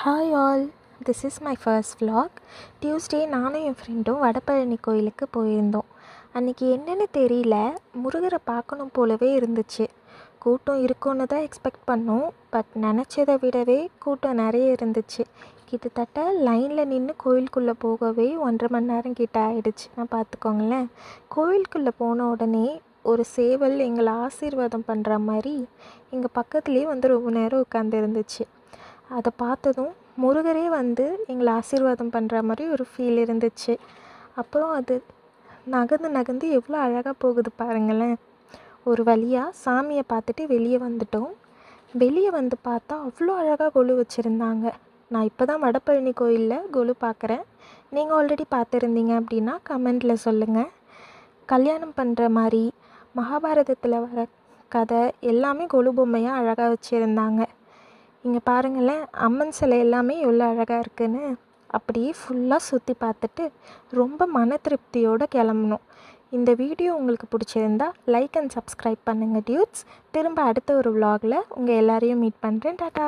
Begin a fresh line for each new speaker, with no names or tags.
Hi all, this is my first vlog. Tuesday நானும் என் ஃப்ரெண்டும் வடபழனி கோயிலுக்கு போயிருந்தோம். அன்றைக்கி என்னென்னு தெரியல, முருகரை பார்க்கணும் போலவே இருந்துச்சு. கூட்டம் இருக்கும்னு தான் எக்ஸ்பெக்ட் பண்ணோம். பட் நினச்சதை விடவே கூட்டம் நிறைய இருந்துச்சு. கிட்டத்தட்ட லைனில் நின்று கோயிலுக்குள்ளே போகவே 1.5 மணி நேரம் கிட்ட ஆயிடுச்சுன்னா பார்த்துக்கோங்களேன். கோயிலுக்குள்ளே போன உடனே ஒரு சேவல் எங்களை ஆசீர்வாதம் பண்ணுற மாதிரி எங்கள் பக்கத்துலேயே வந்து ரொம்ப நேரம் உட்காந்து இருந்துச்சு. அதை பார்த்ததும் முருகரே வந்து எங்களை ஆசீர்வாதம் பண்ணுற மாதிரி ஒரு ஃபீல் இருந்துச்சு. அப்புறம் அது நகர்ந்து நகர்ந்து எவ்வளோ அழகாக போகுது பாருங்களேன். ஒரு வழியாக சாமியை பார்த்துட்டு வெளியே வந்துட்டோம். வெளியே வந்து பார்த்தா அவ்வளோ அழகாக கொலு வச்சுருந்தாங்க. நான் இப்போ தான் வடபழனி கோயிலில் கொலு பார்க்குறேன். நீங்கள் ஆல்ரெடி பார்த்துருந்தீங்க அப்படின்னா கமெண்டில் சொல்லுங்கள். கல்யாணம் பண்ணுற மாதிரி மகாபாரதத்தில் வர கதை எல்லாமே கொலு பொம்மையாக அழகாக வச்சுருந்தாங்க. இங்கே பாருங்களேன், அம்மன் சிலை எல்லாமே எவ்வளோ அழகாக இருக்குன்னு. அப்படியே ஃபுல்லாக சுற்றி பார்த்துட்டு ரொம்ப மன திருப்தியோடு கிளம்பணும். இந்த வீடியோ உங்களுக்கு பிடிச்சிருந்தா லைக் அண்ட் சப்ஸ்கிரைப் பண்ணுங்கள் டியூட்ஸ். திரும்ப அடுத்த ஒரு vlogல உங்கள் எல்லாரையும் மீட் பண்ணுறேன். டாட்டா.